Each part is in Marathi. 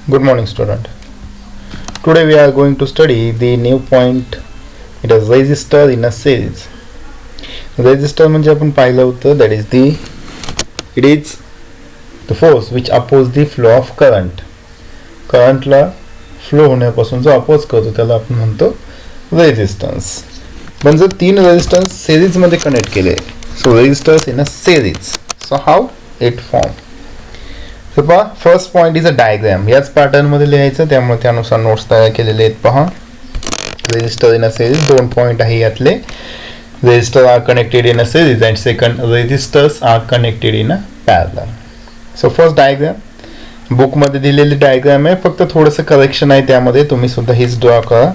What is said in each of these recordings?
Good morning, student. Today we are going to study the new point. It is resistor in a series. Resistor म्हणजे आपण पाहिलं होतं that is the force which oppose the flow of current. करंटला फ्लो होण्यापासून जो अपोज करतो त्याला आपण म्हणतो रेजिस्टन्स. पण जर तीन रेजिस्टन्स सिरीज मध्ये कनेक्ट केले so resistors in a series. So how it form. तर पहा first point is a diagram. याच पॅटर्न मध्ये लिहायचं, त्यामुळे त्यानुसार नोट्स तयार केलेले आहेत. पहा रेजिस्टर इन अ सिरीज, दोन पॉइंट आहे यातले. Resistor are connected in a series and second resistors are connected in a parallel. So first diagram book मध्ये दिलेली डायग्राम आहे, फक्त थोडंसं करेक्शन आहे त्यामध्ये, तुम्ही सुद्धा हीच ड्रॉ करा.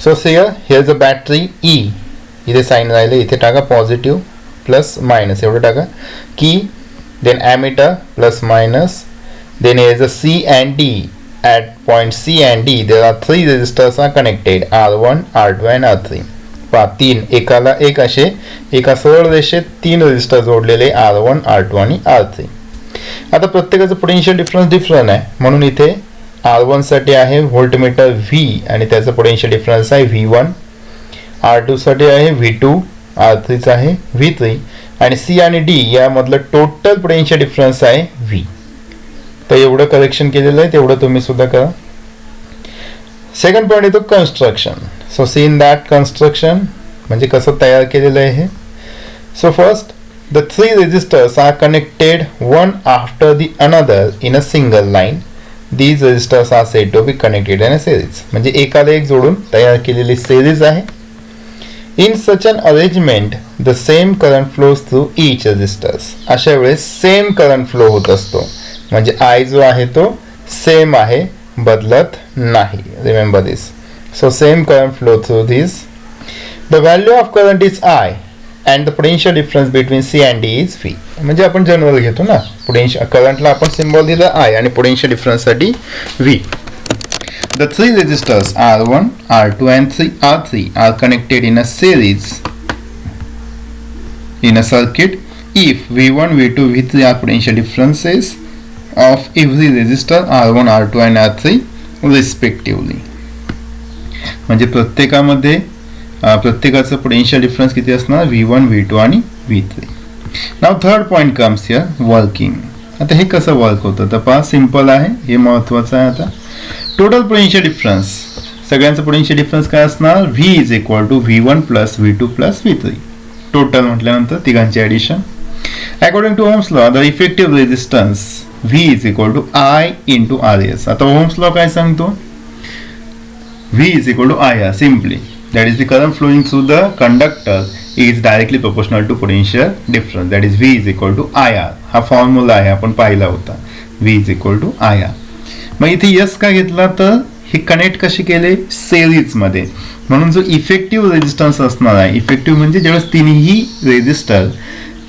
So here is a battery E, इथे साइन राहिले, इथे टाका पॉझिटिव्ह प्लस मायनस एवढं टाका. की then ammeter plus minus, then here is a C and D. At point C and D there are three resistors are connected, R1, R2 and R3. पहा तीन एकाला एक असे एका सरळ रेषेत तीन रेजिस्टर जोडलेले R1, R2 आणि R3. आता प्रत्येकाचं पोटेन्शियल डिफरन्स डिफरंट आहे, म्हणून इथे R1 साठी आहे व्होल्टमीटर V आणि त्याचा पोटेन्शियल डिफरन्स आहे V1. R2 साठी आहे V2, R3 चा आहे V3 आणि सी आणि डी यामधलं टोटल पोटेन्शियल डिफरन्स आहे व्ही. तर एवढं करेक्शन केलेलं आहे, तेवढं तुम्ही सुद्धा करा. सेकंड पॉईंट येतो construction. So see in that construction म्हणजे कसं तयार केलेलं आहे हे. So first the three resistors are connected one after the another in a single line. These resistors are said to be connected in a series. म्हणजे एकाला एक जोडून तयार केलेली सिरीज आहे. In such an arrangement, the same current flows through each resistors. अशा वेळेस सेम करंट फ्लो होत असतो, म्हणजे I जो आहे तो सेम आहे, बदलत नाही. Remember this. So same current flow through this. The value of current is I and the potential difference between C and D is V. म्हणजे आपण जनरल घेतो ना, पोटेन्शियल करंटला आपण सिम्बॉल दिला I आणि पोटेन्शियल डिफरन्स साठी V. The three resistors R1, R2 and R3 are connected in a series in a circuit if V1, V2, V3 are potential differences of every resistor R1, R2 and R3 respectively. म्हणजे प्रत्येकामध्ये प्रत्येकाचं पोटेन्शियल डिफरन्स किती असणार, V1, V2 आणि V3. Now third point comes here working. आता हे कसं वर्क होतं तर पहा सिंपल आहे, हे महत्वाचं आहे. आता टोटल पोटेन्शियल डिफरन्स, सगळ्यांचं पोटेन्शियल डिफरन्स काय असणार, V is equal to V1 plus V2 plus V3. Total म्हटल्यानंतर तिघांची addition. According to Ohm's law the effective resistance V is equal to I into RS. आता ओम्स लॉ काय सांगतो, V is equal to IR simply, that is the current flowing through the conductor is directly proportional to potential difference, that is V is equal to IR. हा फॉर्म्युला आहे, आपण पाहिला होता, V is equal to IR. मग इथे यस का घेतला तर हे कनेक्ट कसे केले, सेरीज मध्ये, म्हणून जो इफेक्टिव्ह रेजिस्टन्स असणार आहे, इफेक्टिव्ह म्हणजे ज्यावेळेस तिन्ही रेजिस्टर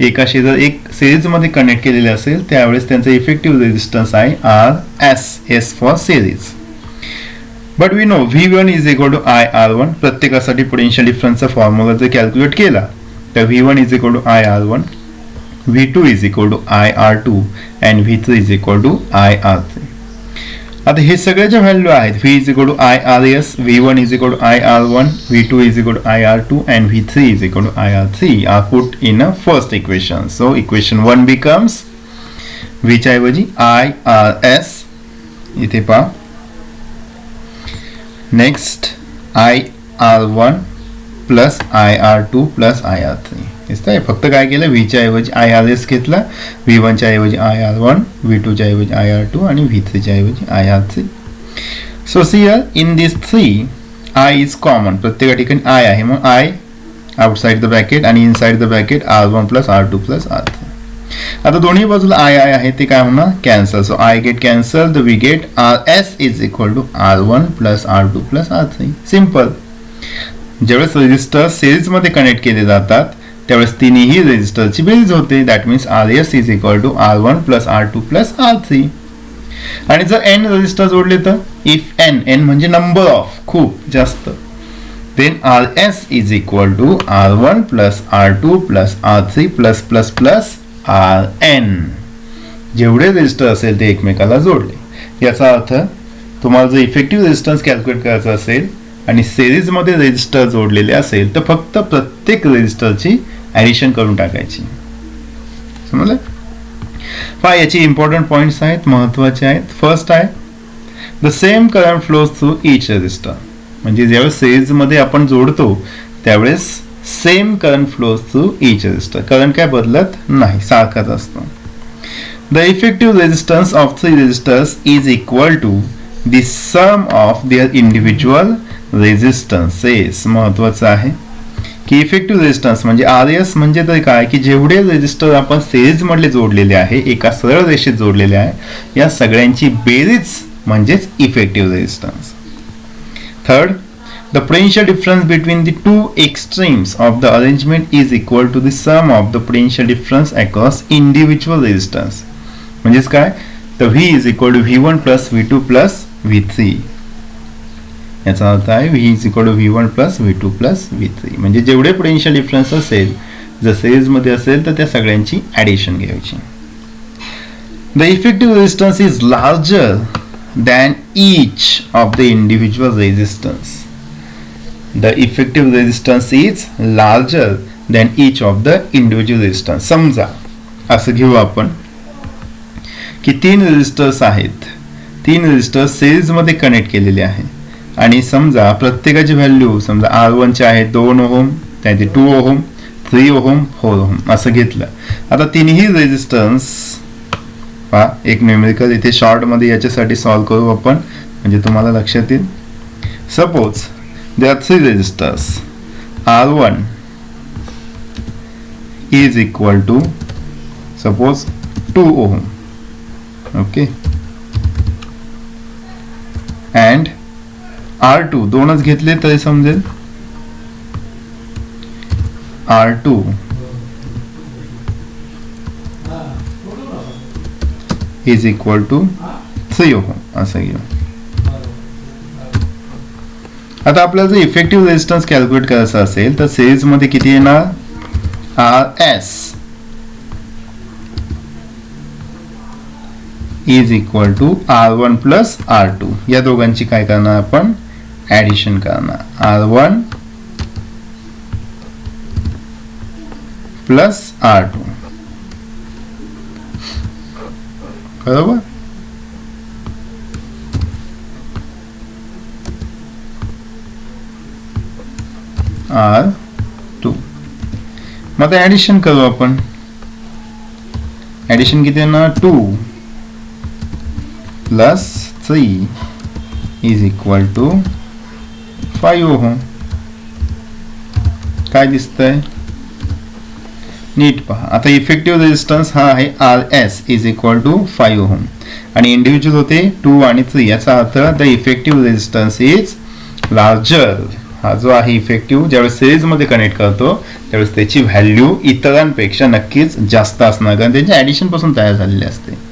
एकाशी जर एक सिरीज मध्ये कनेक्ट केलेले असेल त्यावेळेस त्यांचा इफेक्टिव्ह रेजिस्टन्स आहे RS, S for series. But we know V1 is equal to IR1. प्रत्येकासाठी पोटेन्शियल डिफरन्सचा फॉर्म्युला जर कॅल्क्युलेट केला तर V1 is equal to IR1, V2 is equal to IR2 and V3 is equal to IR3. आता हे सगळे जे व्हॅल्यू आहेत, V is equal to IRS, V1 is equal to IR1, V2 is equal to IR2 and V3 is equal to IR3 R put in a first equation. So equation 1 becomes V च्या ऐवजी IRS इथे पहा. Next IR1 plus IR2 plus IR3. दिसतंय, फक्त काय केलं, V च्या ऐवजी IRS घेतला, V1 च्या ऐवजी IR1, V2 च्या ऐवजी IR2 आणि V3 च्या ऐवजी IR3. So here in this 3 I is common, प्रत्येक ठिकाणी I आहे, मग I आउटसाइड द ब्रॅकेट आणि inside the bracket R1 plus R2 plus R3. आता दोन्ही बाजूला I आहे ते काय होणार, cancel. So I get cancel, we get RS is equal to R1 plus R2 plus R3. Simple. ज्यावेळेस रेजिस्टर सिरीज मध्ये कनेक्ट केले जातात त्यावेळेस तिन्ही रेजिस्टरची बेरीज होते, that means RS is equal to R1 plus R2 plus R3. आणि जर n रेजिस्टर जोडले तर इफ n म्हणजे नंबर ऑफ, खूप जास्त, then RS is equal to R1 plus R2 plus R3 plus plus plus RN. जेवढे रेजिस्टर असेल ते एकमेकाला जोडले. याचा अर्थ तुम्हाला जर इफेक्टिव्ह रेजिस्टन्स कॅल्क्युलेट करायचा असेल आणि सिरीजमध्ये रेजिस्टर जोडलेले असेल तर फक्त प्रत्येक रेजिस्टरची ॲडिशन करून टाकायची. समजलं? पहा याची इम्पॉर्टंट पॉईंट्स आहेत, महत्त्वाचे आहेत. फर्स्ट आहे the same current flows through each resistor. म्हणजे ज्यावेळेस सिरीजमध्ये आपण जोडतो त्यावेळेस same current flows through each resistor. Current काय बदलत नाही, सारखाच असतो. The effective resistance of 3 resistors is equal to the sum of their individual resistances. महत्वाचं आहे की इफेक्टिव्ह रेजिस्टन्स म्हणजे RS म्हणजे तर काय की जेवढे रेजिस्टर आपण सिरीज मधले जोडलेले आहे, एका सरळ रेषेत जोडलेले आहे, या सगळ्यांची बेरीज म्हणजेच effective resistance. Third, the potential difference between the two extremes of the arrangement is equal to the sum of the potential difference across individual resistance. म्हणजेच काय तर V is equal to V1 plus V2 plus V3. याचा अर्थ आहे V is equal to V1 plus V2 plus V3. म्हणजे जेवढे पोटेन्शियल डिफरन्स असेल जर सिरीजमध्ये असेल तर त्या सगळ्यांची ॲडिशन घ्यायची. The effective resistance is larger than each of the individual resistance. The effective resistance is larger than each of the individual resistance. समजा असं घेऊ आपण की 3 रेजिस्टर्स आहेत, 3 रेजिस्टर्स सिरीजमध्ये कनेक्ट केलेले आहे आणि समजा प्रत्येकाची व्हॅल्यू समजा R1 चे आहे 2 ओहम, त्याचे 2 ओहम, 3 ओहम, 4 ओहम असं घेतलं. आता तिन्ही रेजिस्टन्स पहा एक न्यूमेरिकल इथे शॉर्टमध्ये याच्यासाठी सॉल्व करू आपण म्हणजे तुम्हाला लक्षात येईल. Suppose there are 3 resistors. R1 is equal to suppose 2 ohm. Okay and R2 दोनच घेतले तरी समजेल. R2 is equal to 3 ohm असं घेऊ. आता आपल्याला जर इफेक्टिव्ह रेजिस्टन्स कॅल्क्युलेट करायचा असेल तर सिरीज मध्ये किती येणार RS is equal to R1 plus R2. या दोघांची काय करणार आपण ॲडिशन करणार. R1 प्लस R2 बरोबर. R2 मग आता ॲडिशन करू आपण. ॲडिशन किती येणार 2 plus 3 is equal to 5 ohm. काय दिसतंय नीट पहा. आता इफेक्टिव्ह रेजिस्टन्स हा आहे RS is equal to 5 ohm आणि इंडिव्हिज्युअल होते 2 आणि 3. याचा अर्थ the effective resistance is larger. हा जो आहे इफेक्टिव्ह ज्यावेळेस सिरीजमध्ये कनेक्ट करतो त्यावेळेस त्याची व्हॅल्यू इतरांपेक्षा नक्कीच जास्त असणार कारण त्यांच्या ॲडिशन पासून तयार झालेले असते.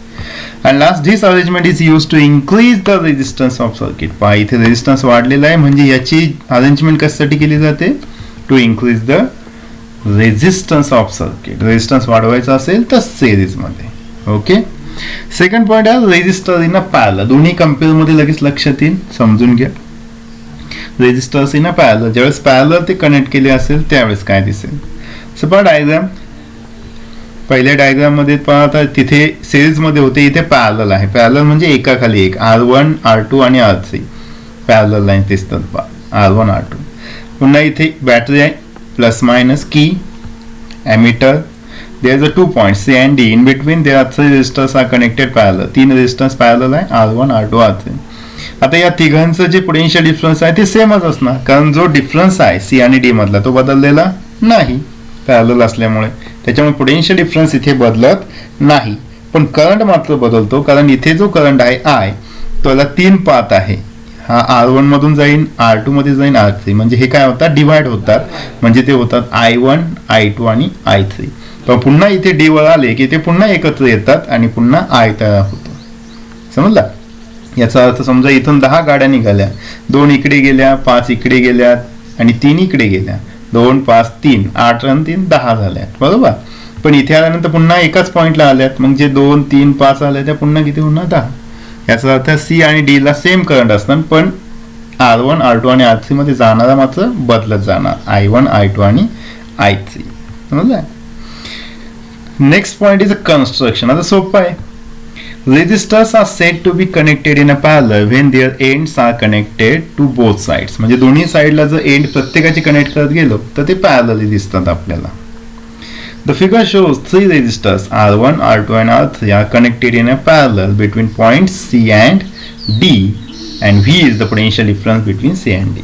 And last, this arrangement is used to increase the resistance of circuit. पहा इथे रेजिस्टन्स वाढलेला आहे म्हणजे याची अरेंजमेंट कशासाठी केली जाते to increase the resistance of circuit. Resistance वाढवायचा असेल तर सिरीज मध्ये. ओके. सेकंड पॉइंट आहे रेजिस्टर इन अ पॅरलल. दोन्ही कंपेअर मध्ये लगेच लक्षात येईल, समजून घ्या. रेजिस्टर्स इन अ पॅरलल ज्यावेळेस पॅरलल ते कनेक्ट केले असेल त्यावेळेस काय दिसेल. सपोज डायग्राम पहिल्या डायग्राम मध्ये पाहता तिथे सिरीज मध्ये होते, इथे पॅरलल आहे. पॅरलल म्हणजे एकाखाली एक R1 R2 आणि R3 पॅरलल लाईन दिसतात पहा R1 R2. पुन्हा इथे बॅटरी आहे प्लस मायनस की emitter. There is 2 points C and D. In between there are 3 resistors are connected parallel. 3 resistance parallel आहे R1 R2 R3. आता या तिघांचं जे पोटेन्शियल डिफरन्स आहे ते सेमच असणार कारण जो डिफरन्स आहे C आणि D मधला तो बदललेला नाही पॅरलल असल्यामुळे. त्याच्यामुळे पोटेन्शियल डिफरन्स इथे बदलत नाही पण करंट मात्र बदलतो कारण इथे जो करंट आहे I त्याला 3 पाथ आहे. हा R1 मधून जाईल, R2 मध्ये जाईल, R3 म्हणजे हे काय होतात डिवाइड होतात म्हणजे ते होतात I1 I2 आणि I3. तर पुन्हा इथे D वर आले की ते पुन्हा एकत्र येतात आणि पुन्हा I तयार होतो. समजला. याचा अर्थ समजा इथून 10 गाड्या निघाल्या, 2 इकडे गेल्या, 5 इकडे गेल्या आणि 3 इकडे गेल्या. 2 5 3 8 आणि 3 10 झाल्यात बरोबर. पण इथे आल्यानंतर पुन्हा एकाच पॉइंटला आल्यात म्हणजे 2 3 5 आल्या त्या पुन्हा किती होणार 10. याचा अर्थ सी आणि डी ला सेम करंट असणार, पण R1 R2 आणि R3 मध्ये जाणारा मात्र बदलत जाणार, I1 I2 आणि I3. समजलं? Next point is a construction. आता सोपं आहे. Resistors are set to be connected in a parallel when their ends are connected to both sides. म्हणजे दोन्ही साइडला जर एंड प्रत्येकाची कनेक्ट करत गेलो तर ते पॅरलली दिसतात आपल्याला. The figure shows three resistors R1, R2 and R3 are connected in a parallel between points C and D, and V is the potential difference between C and D.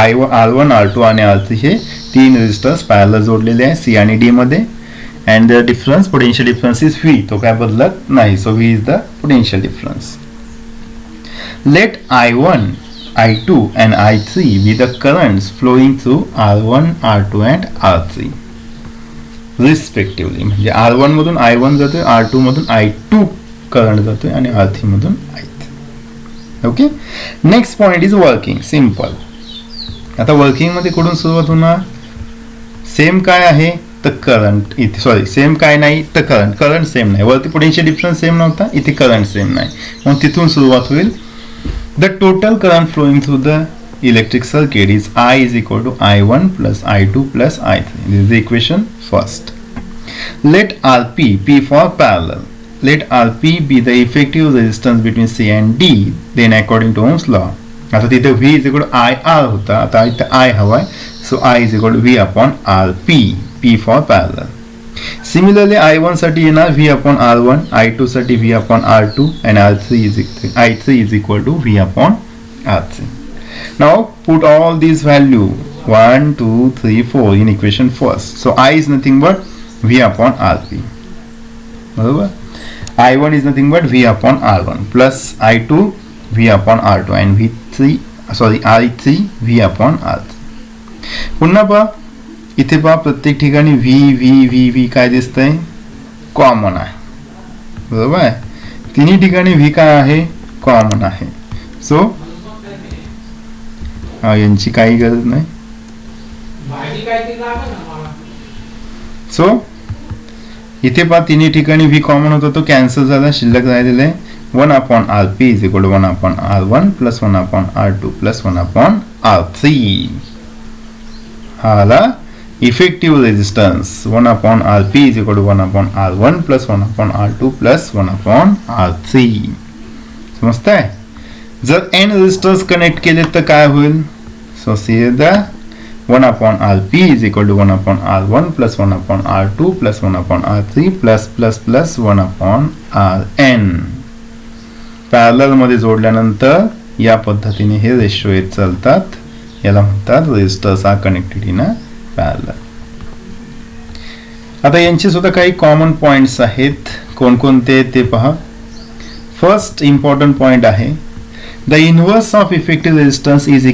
R1, R2 आणि R3 हे तीन रेजिस्टर्स पॅरलल जोडलेले आहे C आणि D मध्ये, and the difference potential difference is V. तो काय बदलत नाही, so V is the potential difference. Let I1, I2 and I3 be the currents flowing through R1, R2 and R3 respectively. म्हणजे R1 मधून I1 जातोय, R2 मधून I2 करंट जातोय आणि R3 मधून I3. Okay. Next point is working. Simple. आता वर्किंग मध्ये कुठून सुरुवात होणार? सेम काय आहे तर करंट इथे, सॉरी सेम काय नाही तर करंट सेम नाही. वरती पोटेन्शियल डिफरन्स सेम नव्हता, इथे करंट सेम नाही, मग तिथून सुरुवात होईल. The total current flowing through the electric circuit is I is equal to I1 plus I2 plus I3. This is the equation first. Let RP, P for parallel, let RP be the effective resistance between C and D. Then according to Ohm's law, आता तिथे V is equal to IR होता, आता इथे I हवाय, so I is equal to V upon RP, P for parallel. Similarly I1 साठी येणार V upon R1, I2 साठी V upon R2 and I3 is equal to V upon R3. Now put all these value 1, 2, 3, 4 in equation first. So I is nothing but V upon RP. बरोबर? I1 is nothing but V upon R1 plus I2 V upon R2 and I3 V upon R3. पुन्हा पहा, इथे पहा प्रत्येक ठिकाणी V काय दिसतंय? कॉमन आहे. बरोबर आहे? तिन्ही ठिकाणी V काय आहे? कॉमन आहे. सो यांची काही गरज नाही. सो इथे पहा तिन्ही ठिकाणी V कॉमन होता, तो कॅन्सल झाला, शिल्लक राहिलेला आहे 1 upon RP is equal to 1 upon R1 plus 1 upon R2 plus 1 upon R3. हाला effective resistance 1 upon RP is equal to 1 upon R1 plus 1 upon R2 plus 1 upon R3. समजताय? जर n रेजिस्टर्स कनेक्ट केले तर काय होईल? So see the 1 upon RP is equal to 1 upon R1 plus 1 upon R2 plus 1 upon R3 plus 1 upon Rn. Parallel मध्ये जोडल्यानंतर या पद्धतीने हे रेशो येत चालतात. याला म्हणतात resistors are connected in a parallel. आता यांचे सुद्धा काही कॉमन पॉइंट्स आहेत. कोणकोणते ते पहा. फर्स्ट इम्पॉर्टंट पॉइंट आहे, the inverse of effective resistance is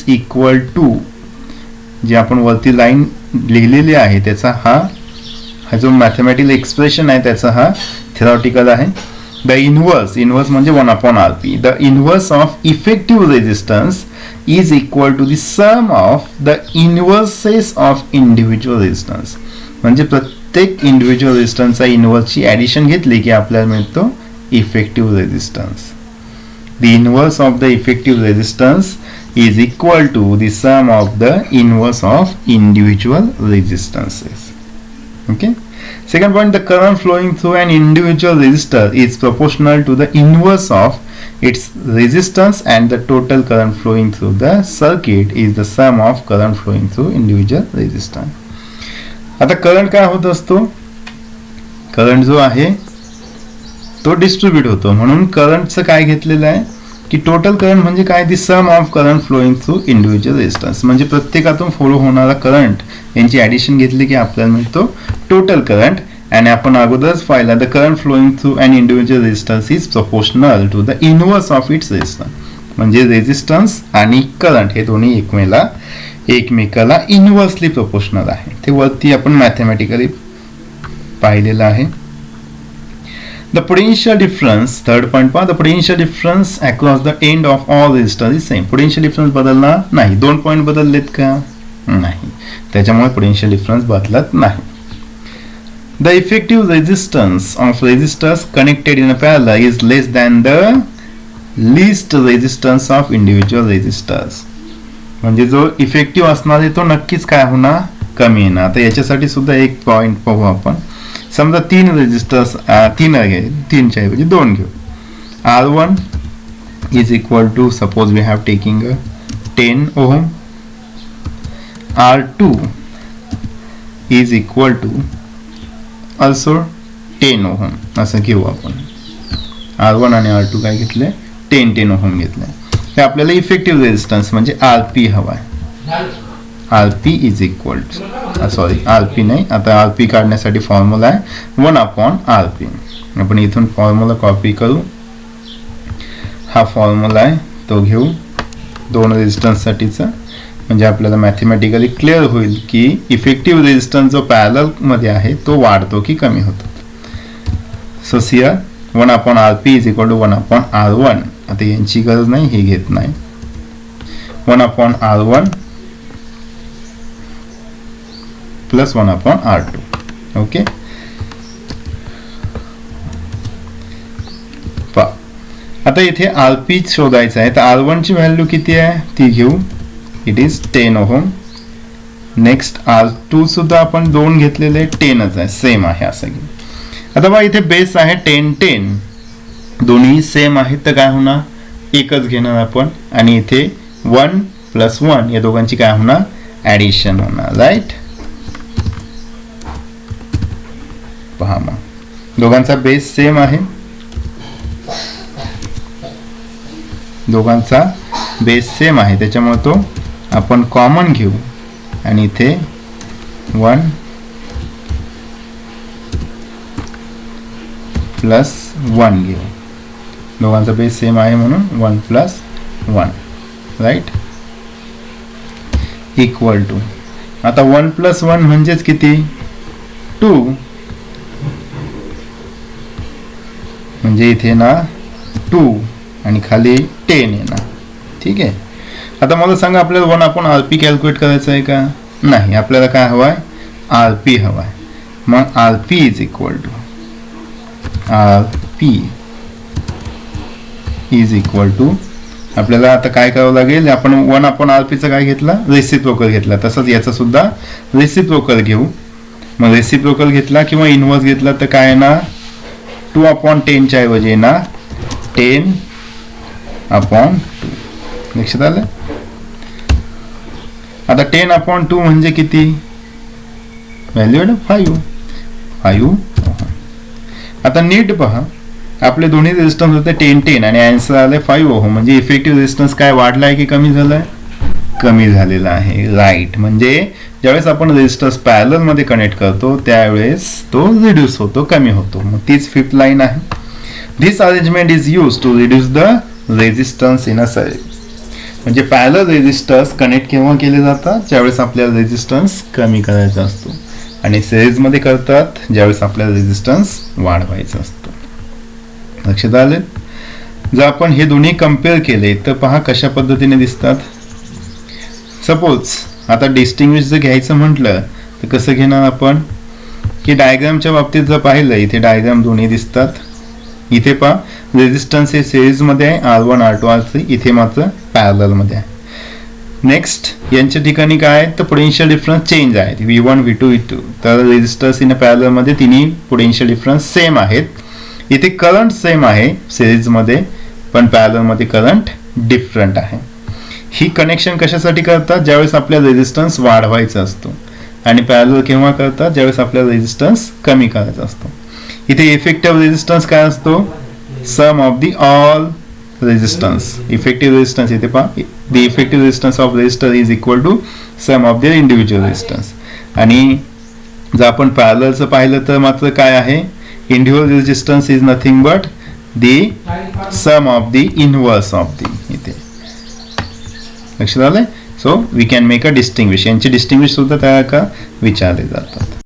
equal to जे आपण वरती लाईन लिहिलेली आहे त्याचा हा जो मॅथमॅटिकल एक्सप्रेशन आहे त्याचा हा थेरॉटिकल आहे. द इनवर्स म्हणजे 1 upon RP. The inverse of effective resistance is equal to the sum of the inverses of individual resistance. म्हणजे प्रत्येक इंडिव्हिज्युअल रेजिस्टन्सचा इनवर्सची ॲडिशन घेतली की आपल्याला मिळतो effective resistance. The inverse of the effective resistance is equal to the sum of the inverse of individual resistances. Okay. Second point, the current flowing through an individual resistor is proportional to the inverse of its resistance, and the total current flowing through the circuit is the sum of current flowing through individual resistance. आता करंट काय होत असतो? करंट जो आहे तो डिस्ट्रीब्यूट होतो, म्हणून करंटचं काय घेतलेलं आहे की टोटल करंट म्हणजे काय? The sum of current flowing through individual resistance. म्हणजे प्रत्येकातून फ्लो होणारा करंट यांची ॲडिशन घेतली की आपल्याला मिळतो टोटल करंट. आणि आपण अगोदरच पाहिला the current flowing through an individual resistance is proportional to the inverse of its resistance. म्हणजे रेजिस्टन्स आणि करंट हे दोन्ही एकमेकाला इनवर्सली प्रोपोर्शनल आहे. ते वरती आपण मॅथमॅटिकली पाहिलेलं आहे. The potential difference, third point पहा, the potential difference across the end of all resistors is same. Potential difference बदलणार नाही. 2 पॉइंट बदललेत का? नाही. त्याच्यामुळे potential difference बदलत नाही. The effective resistance of resistors connected in a parallel is less than the least resistance of individual resistors. म्हणजे जो इफेक्टिव्ह असणार आहे तो नक्कीच काय होणार, कमी येणार. आता याच्यासाठी सुद्धा एक पॉइंट पाहू आपण. समजा 3 रेजिस्टर्स, 3च्या ऐवजी 2 घेऊ. R1 is equal to, suppose we have taking a 10 ohm. R2 is equal to also 10 ohm असं घेऊ आपण. R1 आणि R2 काय घेतले, 10 ओहम घेतले. हे आपल्याला इफेक्टिव्ह रेजिस्टन्स म्हणजे RP हवा आहे. RP is equal to, sorry RP नाही, आता RP काढण्यासाठी फॉर्म्युला आहे 1/RP. आपण इथून फॉर्म्युला कॉपी करू. हा फॉर्म्युला आहे तो घेऊ 2 रेजिस्टन्ससाठीचा, म्हणजे आपल्याला मॅथमॅटिकली क्लिअर होईल की इफेक्टिव्ह रेजिस्टन्स जो पॅरलल मध्ये आहे तो वाढतो की कमी होतो. So here 1/RP is equal to 1/R1. आता यांची गरज नाही, हे घेत नाही. 1/R1 plus 1/R2. ओके, आता इथे RP शोधायचं आहे, तर R1 ची व्हॅल्यू किती आहे ती घेऊ. It is 10 ohm. Next R2 सुद्धा आपण 2 घेतलेले 10च आहे, सेम आहे असं घेऊ. आता बघा इथे बेस आहे 10 दोन्ही सेम आहेत, तर काय होणार, एकच घेणार आपण. आणि इथे 1 + 1 या दोघांची काय होणार, ऍडिशन होणार. राईट, पहा मग दोघांचा बेस सेम आहे, दोघांचा बेस सेम आहे, त्याच्यामुळे तो आपण कॉमन घेऊ आणि इथे 1 + 1 घेऊ. दोघांचा बेस सेम आहे म्हणून 1 + 1. राईट, इक्वल टू, आता 1 + 1 म्हणजेच किती, 2. म्हणजे इथे ना 2 आणि खाली 10 येणार. ठीक आहे, आता मला सांगा आपल्याला 1/RP कॅल्क्युलेट करायचं आहे का, नाही, आपल्याला काय हवं आहे, RP हवा आहे. मग RP is equal to RP is equal to, आपल्याला आता काय करावं लागेल, आपण 1/RPचा काय घेतला, रेसिप्रोकल घेतला, तसंच याचा सुद्धा रेसिप्रोकल घेऊ. मग रेसिप्रोकल घेतला किंवा इनव्हर्स घेतला तर काय येणार, 2/10च्या ऐवजी येणार 10/2. लक्षात आलं. आता 10/2 म्हणजे किती, व्हॅल्यू आहे 5. आता नीट पहा, आपले दोन्ही रेजिस्टन्स होते 10 आणि आन्सर आले 5 ओहम. म्हणजे इफेक्टिव्ह रेजिस्टन्स काय वाढलाय की कमी झालाय, कमी झालेला आहे. राईट, म्हणजे ज्यावेळेस आपण रेजिस्टन्स पॅरलल मध्ये कनेक्ट करतो त्यावेळेस तो रिड्यूस होतो, कमी होतो. मग तीच 5th लाईन आहे. This arrangement is use to reduce the resistance in a series. म्हणजे पॅरलल रेजिस्टर्स कनेक्ट केव्हा केले जातात, ज्यावेळेस आपल्याला रेजिस्टन्स कमी करायचा असतो, आणि सिरीज मध्ये करतात ज्यावेळेस आपल्याला रेजिस्टन्स वाढवायचा असतो. लक्षात आले. जर आपण हे दोन्ही कम्पेअर केले तर पहा कशा पद्धतीने दिसतात. सपोज आता डिस्टिंग्विश जर घ्यायचं म्हटलं तर कसं घेणार आपण, की डायग्रामच्या बाबतीत जर पाहिलं, इथे डायग्राम दोन्ही दिसतात. इथे पहा रेजिस्टन्स हे सिरीज मध्ये आहे, R1 R2 R3, इथे मात्र पॅरलल मध्ये आहे. नेक्स्ट यांच्या ठिकाणी काय आहे, तर पोटेन्शियल डिफरन्स चेंज आहे, V1 V2 V2. तर रेजिस्टर्स इन पॅरलल मध्ये तिन्ही पोटेन्शियल डिफरन्स सेम आहेत. इथे करंट सेम आहे सिरीज मध्ये, पण पॅरलल मध्ये करंट डिफरंट आहे. ही कनेक्शन कशासाठी करतात, ज्यावेळेस आपल्याला रेजिस्टन्स वाढवायचा असतो, आणि पॅरलल केव्हा करतात, ज्यावेळेस आपल्याला रेजिस्टन्स कमी करायचा असतो. इथे इफेक्टिव्ह रेजिस्टन्स काय असतो, sum of the all resistance. Effective resistance इथे पहा, the effective resistance of resistor is equal to sum of their individual resistance. आणि जर आपण पॅरललचं पाहिलं तर मात्र काय आहे, individual resistance is nothing but the sum of the inverse of the. इथे लक्षात आलंय. So we can make a distinguish. यांचे डिस्टिंग्विश सुद्धा त्या का विचारले जातात.